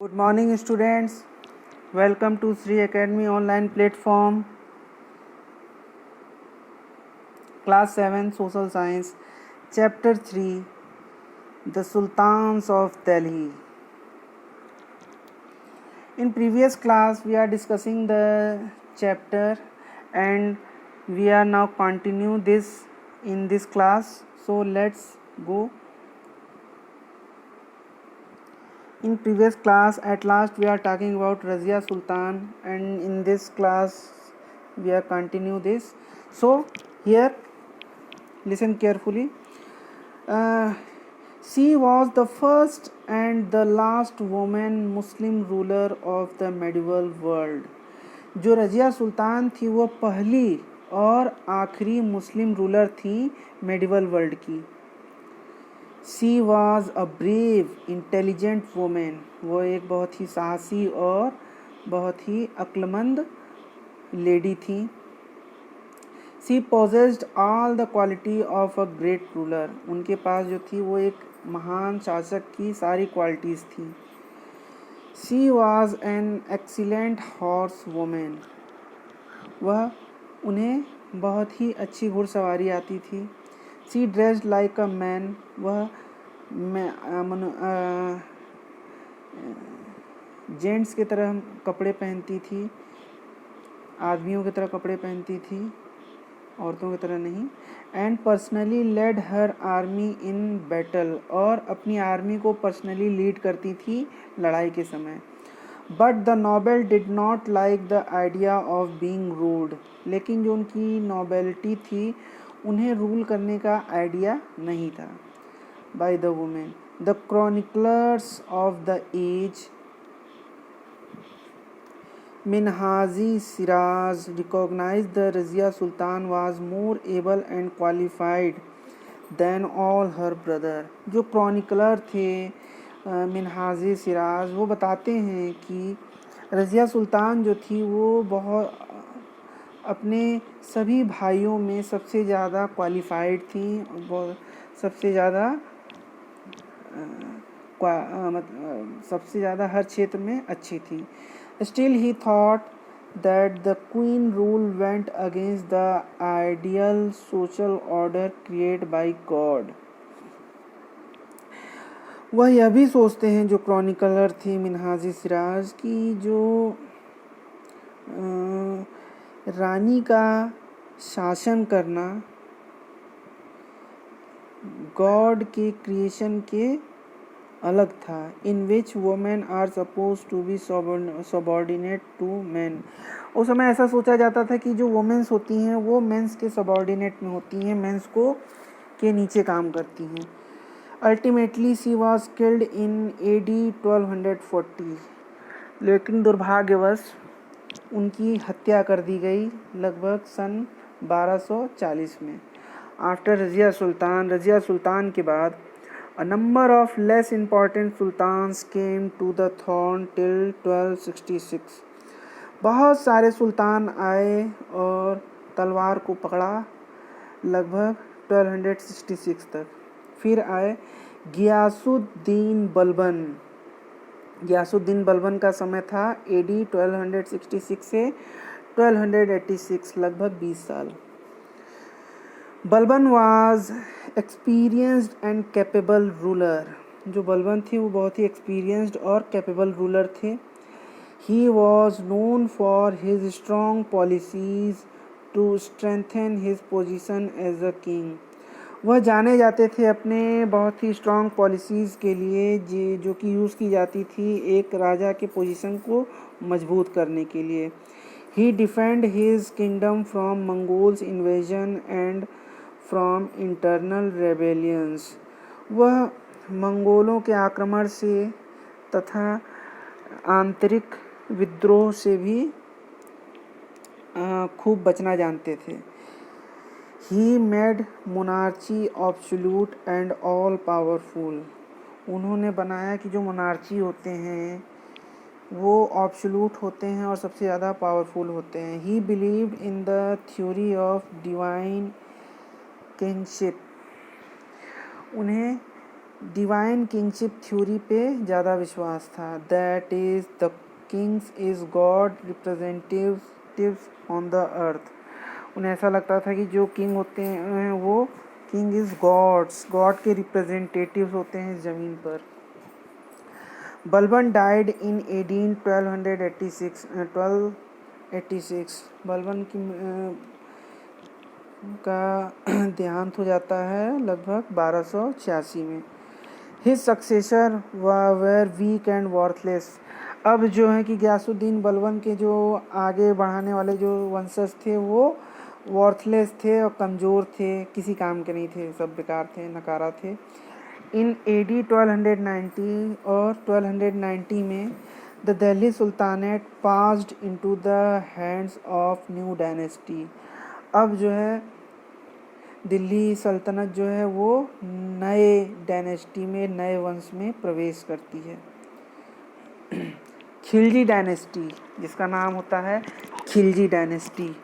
Good morning, students. Welcome to Sri Academy online platform. Class 7 Social Science, Chapter 3 The Sultans of Delhi. In previous class, we are discussing the chapter and we are now continue this in this class. So let's go. In previous class, at last we are talking about Razia Sultan, and in this class we are continue this. So here listen carefully. She was the first and the last woman Muslim ruler of the medieval world. जो रजिया सुल्तान थी वो पहली और आखिरी मुस्लिम ruler थी medieval world की. She was a brave intelligent women. वो एक बहुत ही साहसी और बहुत ही अक्लमंद लेडी थी. She possessed all the quality of a great ruler. उनके पास जो थी वो एक महान शासक की सारी क्वालिटीज़ थी. She was an excellent horse women. वह उन्हें बहुत ही अच्छी घुड़सवारी आती थी. She dressed like a man. वह जेंट्स की तरह कपड़े पहनती थी, आदमियों की तरह कपड़े पहनती थी, औरतों की तरह नहीं. And personally led her army in battle. और अपनी आर्मी को पर्सनली लीड करती थी लड़ाई के समय. But the noble did not like the idea of being ruled. लेकिन जो उनकी नोबेलिटी थी उन्हें रूल करने का आइडिया नहीं था by the women. The chroniclers of the age Minhaji Siraj recognized the Razia Sultan was more able and qualified than all her brother. जो क्रॉनिकलर थे मिनहाजी सिराज, वो बताते हैं कि रज़िया सुल्तान जो थी वो बहुत अपने सभी भाइयों में सबसे ज़्यादा क्वालिफाइड थी, सबसे ज़्यादा सबसे ज़्यादा हर क्षेत्र में अच्छी थी. Still he thought that the queen rule went against the ideal social order created by God. वह यह भी सोचते हैं जो क्रॉनिकलर थी मिनहाजी सिराज की, जो रानी का शासन करना गॉड के क्रिएशन के अलग था. In which women are suppose to be subordinate to man. उस समय ऐसा सोचा जाता था कि जो वुमेन्स होती हैं वो मेंस के सबॉर्डिनेट में होती हैं, मेंस को के नीचे काम करती हैं. Ultimately she was killed in AD 1240. लेकिन दुर्भाग्यवश उनकी हत्या कर दी गई लगभग सन 1240 में. आफ्टर रज़िया सुल्तान के बाद A number of less important sultans came to the throne till 1266. बहुत सारे सुल्तान आए और तलवार को पकड़ा लगभग 1266 तक. फिर आए गियासुद्दीन बलबन. गियासुद्दीन बलबन का समय था AD 1266 से 1286, लगभग 20 साल. Balban was experienced and capable ruler. जो बलबन थी वो बहुत ही एक्सपीरियंस्ड और कैपेबल रूलर थे. He was known for his strong policies to strengthen his position as a king. वह जाने जाते थे अपने बहुत ही स्ट्रॉन्ग पॉलिसीज़ के लिए जो कि यूज़ की जाती थी एक राजा के पोजीशन को मजबूत करने के लिए. He defend his kingdom from Mongols invasion and from internal rebellions. वह मंगोलों के आक्रमण से तथा आंतरिक विद्रोह से भी खूब बचना जानते थे. He made monarchy absolute and all powerful. उन्होंने बनाया कि जो मोनार्ची होते हैं वो ऑब्सोल्यूट होते हैं और सबसे ज़्यादा पावरफुल होते हैं. ही believed in the theory of divine kingship. उन्हें डिवाइन किंगशिप थ्योरी पे ज़्यादा विश्वास था, that is the Kings is God representatives on the earth. उन्हें ऐसा लगता था कि जो किंग होते हैं वो किंग इज़ गॉड के रिप्रेजेंटेटिव्स होते हैं ज़मीन पर। Balban died in 1286। बलबन की का देहांत हो जाता है लगभग 1286 में। His successor were weak and worthless. अब जो है कि गयासुद्दीन बलबन के जो आगे बढ़ाने वाले जो वंशज थे वो वर्थलेस थे और कमज़ोर थे, किसी काम के नहीं थे, सब बेकार थे, नकारा थे। इन AD 1290 और 1290 में the Delhi sultanate passed into the hands of new dynasty. अब जो है दिल्ली सल्तनत जो है वो नए डायनेस्टी में, नए वंश में प्रवेश करती है। खिलजी डायनेस्टी, जिसका नाम होता है खिलजी डायनेस्टी।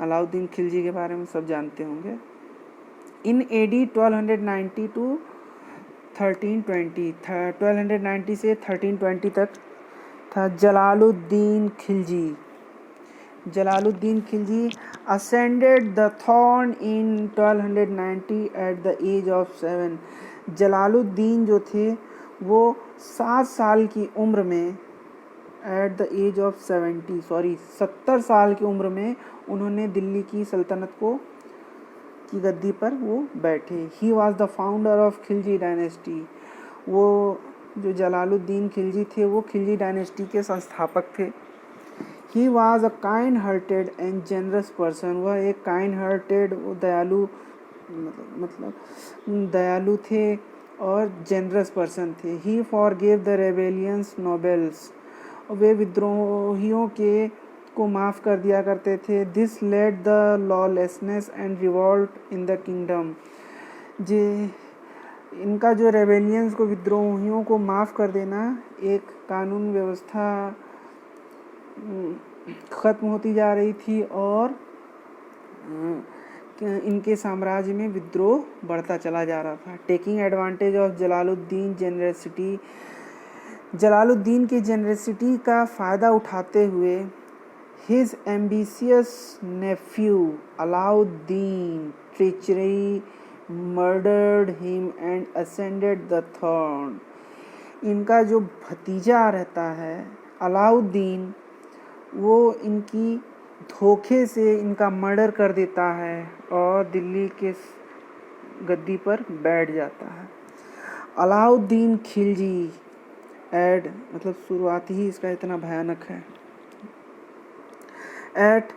अलाउद्दीन खिलजी के बारे में सब जानते होंगे। इन AD 1290 टू 1320, 1290 से 1320 तक था। Jalaluddin Khilji ascended the throne in 1290 at the age of 7। Jalaluddin जो थे वो 7 साल की उम्र में at the age of 70 साल की उम्र में उन्होंने दिल्ली की सल्तनत की गद्दी पर वो बैठे। He was the founder of Khilji dynasty. वो जो जलालुद्दीन खिलजी थे वो खिलजी डायनेस्टी के संस्थापक थे। He was a kind hearted and generous person. वह एक काइंड हार्टेड, दयालु थे और जेनरस पर्सन थे। ही फॉरगिव द रेबेलियंस नोबेल्स। वे विद्रोहियों को माफ़ कर दिया करते थे। This led the lawlessness and revolt in the kingdom. इनका जो रेबेलियंस को, विद्रोहियों को माफ़ कर देना, एक कानून व्यवस्था ख़त्म होती जा रही थी और इनके साम्राज्य में विद्रोह बढ़ता चला जा रहा था। टेकिंग एडवांटेज ऑफ जलालुद्दीन की जेनरसिटी का फ़ायदा उठाते हुए his ambitious nephew Alauddin treachery murdered him and ascended the throne. इनका जो भतीजा रहता है अलाउद्दीन, वो इनकी धोखे से इनका मर्डर कर देता है और दिल्ली के गद्दी पर बैठ जाता है। अलाउद्दीन खिलजी शुरुआत ही इसका इतना भयानक है। At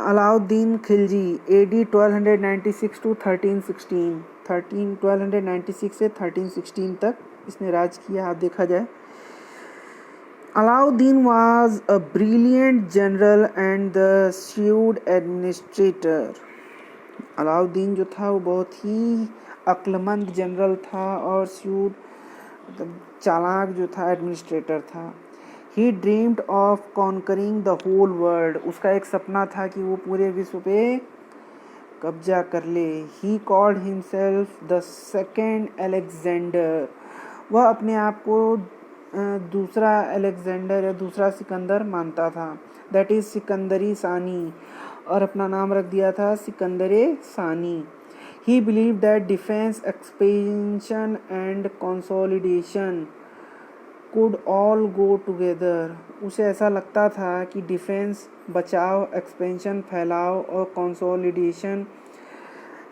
Alauddin Khilji AD 1296 to 1316, 1296 से 1316 तक इसने राज किया। आप देखा जाए, Alauddin was a brilliant general and the shrewd administrator। Alauddin जो था वो बहुत ही अक्लमंद जनरल था और चालाक जो था एडमिनिस्ट्रेटर था। He dreamed of conquering the whole world। उसका एक सपना था कि वो पूरे विश्व पे कब्जा कर ले। He called himself the second Alexander। वह अपने आप को दूसरा अलेक्जेंडर या दूसरा सिकंदर मानता था, दैट इज़ सिकंदरी सानी, और अपना नाम रख दिया था सिकंदरे सानी। ही believe that defence, expansion and consolidation could all go together. उसे ऐसा लगता था कि डिफेंस, बचाव, एक्सपेंशन, फैलाव और कंसोलिडेशन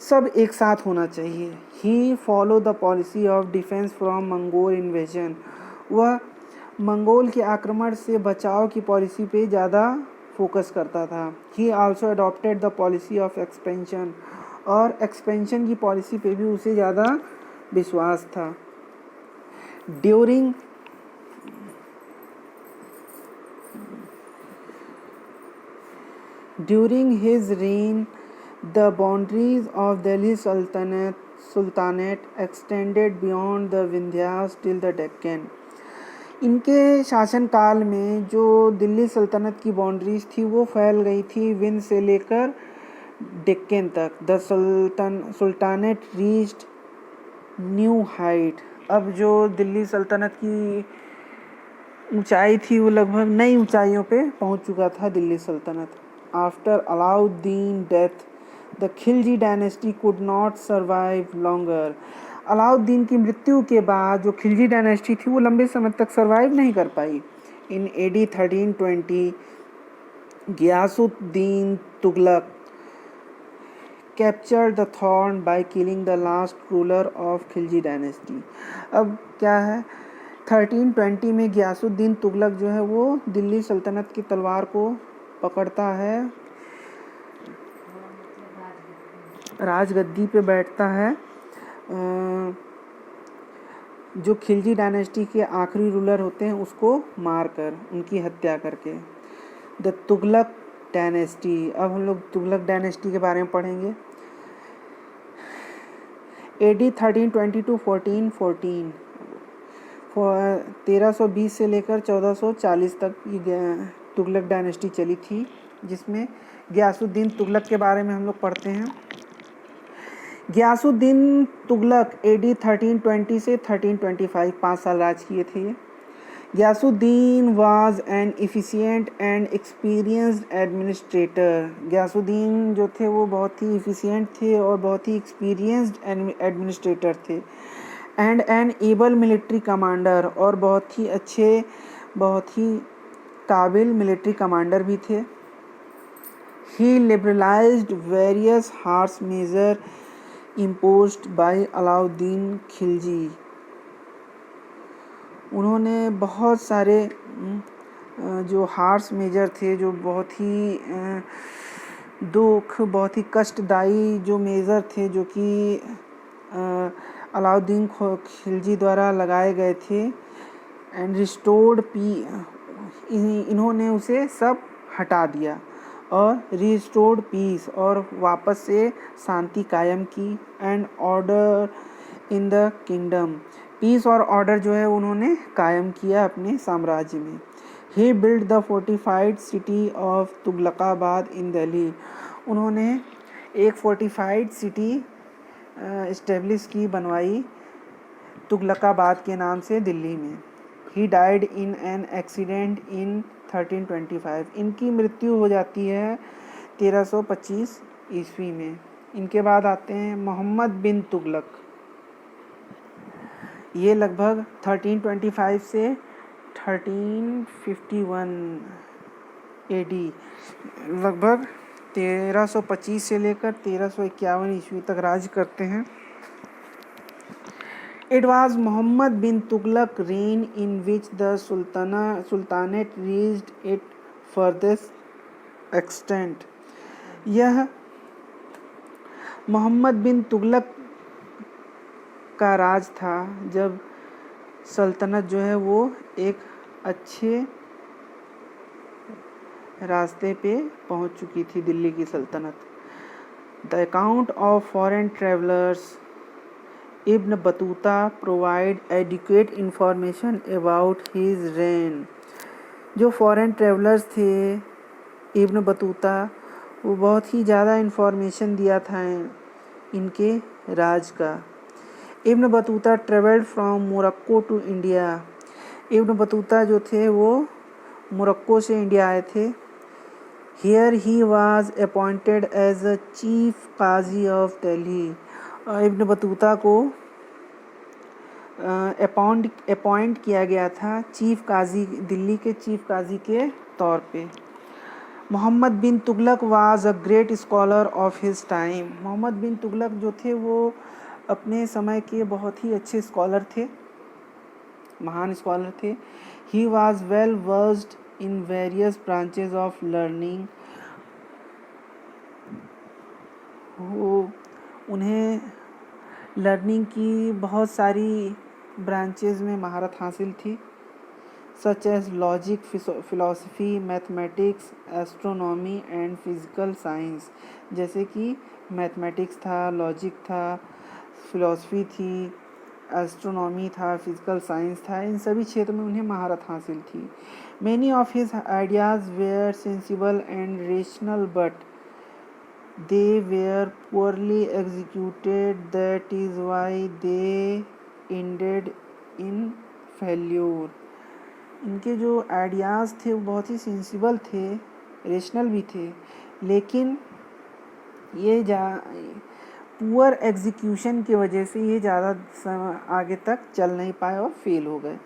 सब एक साथ होना चाहिए। He follow the policy of defence from Mongol invasion. वह मंगोल के आक्रमण से बचाव की पॉलिसी पे ज़्यादा फोकस करता था। ही also adopted the policy of expansion, और एक्सपेंशन की पॉलिसी पे भी उसे ज़्यादा विश्वास था। During his rain the boundaries of Delhi sultanate extended beyond the Vindhyas till the Deccan. इनके शासनकाल में जो दिल्ली सल्तनत की बाउंड्रीज थी वो फैल गई थी विंध्य से लेकर डेक्कन तक। The sultanate reached new height. अब जो दिल्ली सल्तनत की ऊंचाई थी वो लगभग नई ऊंचाइयों पे पहुंच चुका था दिल्ली सल्तनत। After Alauddin death the Khilji dynasty could not survive longer. Alauddin की मृत्यु के बाद जो खिलजी डायनेस्टी थी वो लंबे समय तक सर्वाइव नहीं कर पाई। In AD 1320 Ghiyasuddin Tughlaq capture the throne by killing the last ruler of Khilji dynasty. अब क्या है, 1320 में गियासुद्दीन तुगलक जो है वो दिल्ली सल्तनत की तलवार को पकड़ता है, राजगद्दी पे बैठता है, जो खिलजी डायनेस्टी के आखिरी रूलर होते हैं उसको मारकर, उनकी हत्या करके। The Tughlaq dynasty. अब हम लोग तुगलक डायनेस्टी के बारे में पढ़ेंगे। AD 1320 to 1414, 1320 से लेकर 1440 तक ये तुगलक डायनेस्टी चली थी, जिसमें गियासुद्दीन तुगलक के बारे में हम लोग पढ़ते हैं। गियासुद्दीन तुगलक AD 1320 से 1325 5 साल राज किए थे ये। Ghiyasuddin was an efficient and experienced administrator. Ghiyasuddin जो थे वो बहुत ही इफ़िशिएंट थे और बहुत ही एक्सपीरियंस्ड एडमिनिस्ट्रेटर थे। And an able military commander, और बहुत ही अच्छे, बहुत ही काबिल मिलिट्री कमांडर भी थे। He liberalized various harsh measure imposed by Alauddin Khilji. उन्होंने बहुत सारे जो हार्श मेजर थे, जो बहुत ही बहुत ही कष्टदायी जो मेजर थे, जो कि अलाउद्दीन खिलजी द्वारा लगाए गए थे, एंड रिस्टोर्ड इन्होंने उसे सब हटा दिया और रिस्टोर्ड पीस, और वापस से शांति कायम की। And order in the kingdom. Peace और ऑर्डर जो है उन्होंने कायम किया अपने साम्राज्य में। He build the fortified city of Tughlaqabad in Delhi. उन्होंने एक फोर्टिफाइड सिटी इस्टेब्लिश की, बनवाई तुगलकाबाद के नाम से दिल्ली में। He died in an accident in 1325। इनकी मृत्यु हो जाती है 1325 ईस्वी में। इनके बाद आते हैं मोहम्मद बिन तुगलक। ये लगभग 1325 से 1351 AD, लगभग 1325 से लेकर 1351 ईस्वी तक राज करते हैं। It was Muhammad bin Tughlaq reign in which the Sultanate reached its furthest extent. यह मोहम्मद बिन तुगलक का राज था जब सल्तनत जो है वो एक अच्छे रास्ते पे पहुंच चुकी थी, दिल्ली की सल्तनत। The account of foreign travellers Ibn Battuta provide adequate information about his rain. जो फॉरेन ट्रेवलर्स थे, इब्न बतूता, वो बहुत ही ज़्यादा इंफॉर्मेशन दिया था इनके राज का। Ibn Battuta travelled from Morocco to India. Ibn Battuta जो थे वो मोरक्को से इंडिया आए थे। Here he was appointed as a chief qazi of Delhi. Ibn Battuta को अपॉइंट किया गया था चीफ काजी, दिल्ली के चीफ काजी के तौर पे। Muhammad bin Tughlaq was a great scholar of his time. Muhammad bin Tughlaq जो थे वो अपने समय के बहुत ही अच्छे स्कॉलर थे, महान स्कॉलर थे। He was well versed in various branches of learning. उन्हें लर्निंग की बहुत सारी ब्रांचेस में महारत हासिल थी, such as logic, philosophy, mathematics, astronomy and physical science. जैसे कि मैथमेटिक्स था, लॉजिक था, फिलॉसफी थी, एस्ट्रोनॉमी था, फिजिकल साइंस था, इन सभी क्षेत्रों में उन्हें महारत हासिल थी। Many of his ideas were sensible and rational, but they were poorly executed, that is why they ended in failure. इनके जो आइडियाज़ थे वो बहुत ही सेंसिबल थे, रेशनल भी थे, लेकिन ये पुअर एग्जीक्यूशन की वजह से ये ज़्यादा आगे तक चल नहीं पाए और फेल हो गए.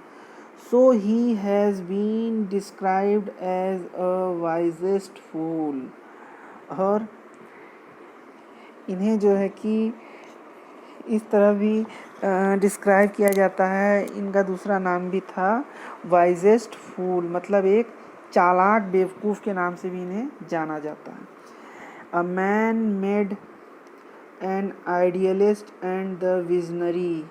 So he has been described as a wisest fool. और इन्हें जो है कि इस तरह भी डिस्क्राइब किया जाता है. इनका दूसरा नाम भी था वाइजेस्ट फूल, मतलब एक चालाक बेवकूफ़ के नाम से भी इन्हें जाना जाता है. A man made an idealist and the visionary.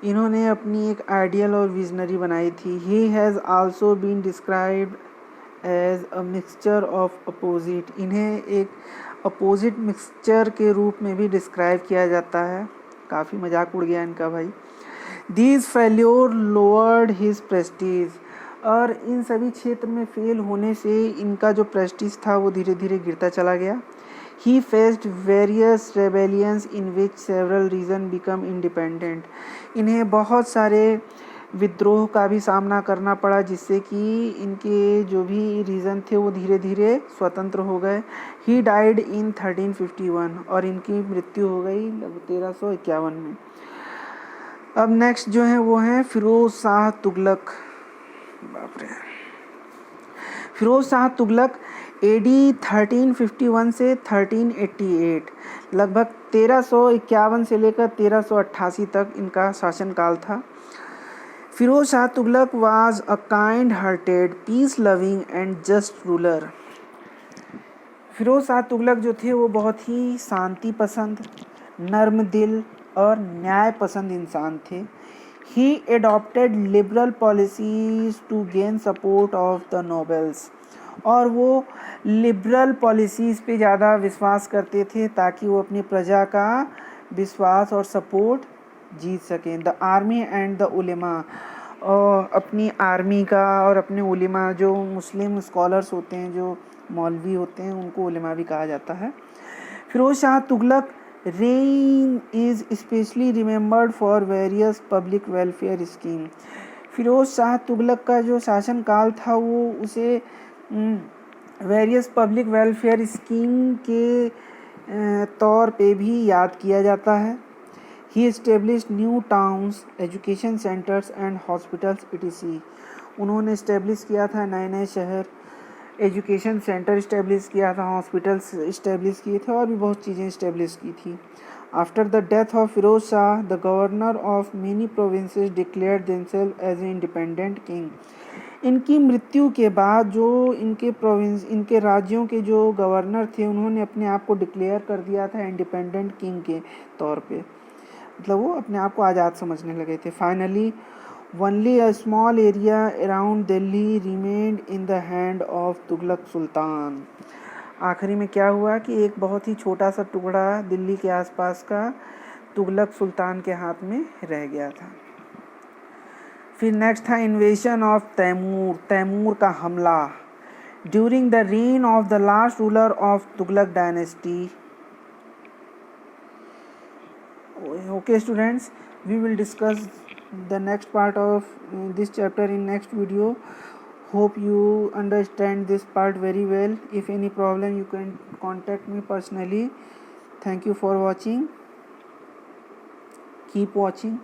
इन्होंने अपनी एक आइडियल और विजनरी बनाई थी. He has also been described as a mixture of opposite. इन्हें एक अपोजिट मिक्सचर के रूप में भी डिस्क्राइब किया जाता है. काफ़ी मजाक उड़ गया इनका भाई. These failure lowered his Prestige. और इन सभी क्षेत्र में फेल होने से इनका जो प्रेस्टीज था वो धीरे धीरे गिरता चला गया. He faced various rebellions in which several regions become independent. इन्हें बहुत सारे विद्रोह का भी सामना करना पड़ा, जिससे कि इनके जो भी रीजन थे वो धीरे धीरे स्वतंत्र हो गए. He died in 1351 और इनकी मृत्यु हो गई 1351 में. अब नेक्स्ट जो है वो है फिरोज शाह तुगलक. बाप रे. फिरोज शाह तुगलक एडी 1351 से 1388, लगभग 1351 से लेकर 1388 तक इनका शासनकाल था. Firoz Shah Tughlaq was a kind hearted, peace loving and just ruler. Firoz Shah Tughlaq जो थे वो बहुत ही शांति पसंद, नर्म दिल और न्याय पसंद इंसान थे. He adopted liberal policies to gain support of the nobles. और वो लिबरल पॉलिसीज़ पे ज़्यादा विश्वास करते थे ताकि वो अपनी प्रजा का विश्वास और सपोर्ट जीत सकें. द आर्मी एंड द उलेमा. और अपनी आर्मी का और अपने उलेमा, जो मुस्लिम स्कॉलर्स होते हैं, जो मौलवी होते हैं, उनको उलेमा भी कहा जाता है. Firoz Shah Tughlaq reign is especially remembered for various public welfare scheme. Firoz Shah Tughlaq का जो शासन काल था वो उसे वेरियस पब्लिक वेलफेयर स्कीम के तौर पे भी याद किया जाता है. ही established new towns, education centres and hospitals etc. उन्होंने इस्टेब्लिश किया था नए नए शहर, एजुकेशन सेंटर इस्टेब्लिश किया था, हॉस्पिटल्स इस्टेब्लिश किए थे और भी बहुत चीज़ें इस्टेब्लिश की थी. After the death of Firoz Shah, the governor of many provinces declared themselves as a independent king. इनकी मृत्यु के बाद जो इनके राज्यों के जो गवर्नर थे, उन्होंने अपने आप को डिक्लेयर कर दिया था इंडिपेंडेंट किंग के तौर पे. मतलब वो अपने आप को आज़ाद समझने लगे थे. Finally only a small area around Delhi remained in the hand of Tughlaq सुल्तान. आखिरी में क्या हुआ कि एक बहुत ही छोटा सा टुकड़ा दिल्ली के आसपास का तुगलक सुल्तान के हाथ में रह गया था. फिर नेक्स्ट था इन्वेशन ऑफ तैमूर. तैमूर का हमला. During the reign of the last ruler of Tughlaq dynasty. Okay students, we will discuss the next part of this chapter in next video. Hope you understand this part very well. If any problem, you can contact me personally. Thank you for watching. Keep watching.